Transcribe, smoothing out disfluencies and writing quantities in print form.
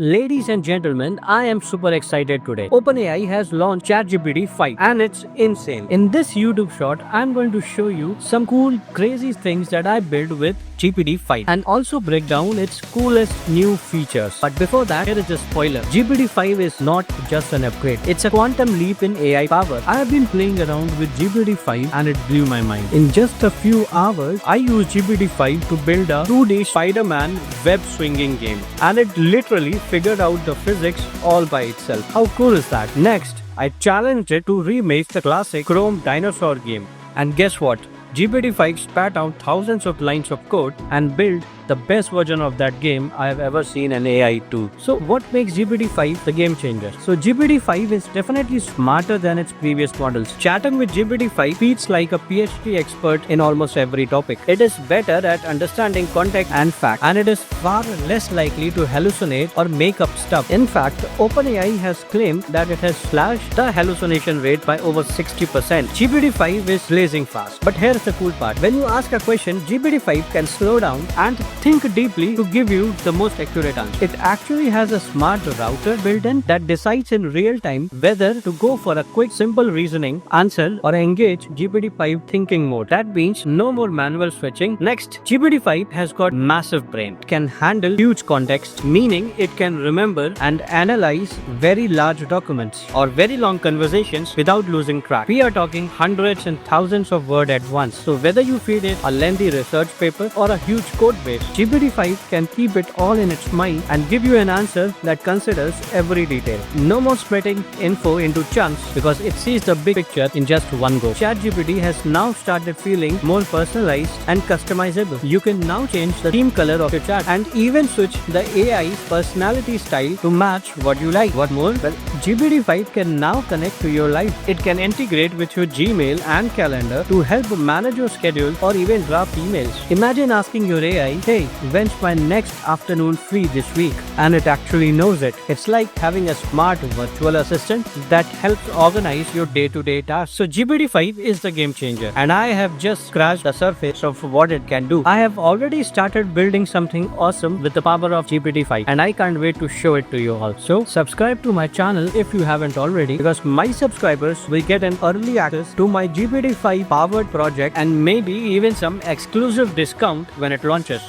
Ladies and gentlemen, I am super excited today. OpenAI has launched ChatGPT 5 and it's insane. In this YouTube short, I'm going to show you some cool, crazy things that I built with GPT 5 and also break down its coolest new features. But before that, here is a spoiler. GPT 5 is not just an upgrade. It's a quantum leap in AI power. I have been playing around with GPT 5 and it blew my mind. In just a few hours, I used GPT 5 to build a 2D Spider-Man web swinging game. And it literally figured out the physics all by itself. How cool is that? Next, I challenged it to remake the classic Chrome dinosaur game. And guess what? GPT 5 spat out thousands of lines of code and built the best version of that game I have ever seen an AI do. So what makes GPT 5 the game changer? So GPT 5 is definitely smarter than its previous models. Chatting with GPT 5 feels like a PhD expert in almost every topic. It is better at understanding context and fact, and it is far less likely to hallucinate or make up stuff. In fact, OpenAI has claimed that it has slashed the hallucination rate by over 60%. GPT 5 is blazing fast. But here's the cool part. When you ask a question, GPT 5 can slow down and think deeply to give you the most accurate answer. It actually has a smart router built in that decides in real time whether to go for a quick, simple reasoning answer or engage GPT 5 thinking mode. That means no more manual switching. Next, GPT 5 has got massive brain. It can handle huge context, meaning it can remember and analyze very large documents or very long conversations without losing track. We are talking hundreds and thousands of words at once. So whether you feed it a lengthy research paper or a huge code base, GPT 5 can keep it all in its mind and give you an answer that considers every detail. No more splitting info into chunks because it sees the big picture in just one go. ChatGPT has now started feeling more personalized and customizable. You can now change the theme color of your chat and even switch the AI's personality style to match what you like. What more? Well, GPT 5 can now connect to your life. It can integrate with your Gmail and calendar to help manage your schedule or even draft emails. Imagine asking your AI, hey, when's my next afternoon free this week? And it actually knows it. It's like having a smart virtual assistant that helps organize your day-to-day tasks. So GPT 5 is the game changer and I have just scratched the surface of what it can do. I have already started building something awesome with the power of GPT 5 and I can't wait to show it to you all. So subscribe to my channel if you haven't already because my subscribers will get an early access to my GPT 5 powered project and maybe even some exclusive discount when it launches.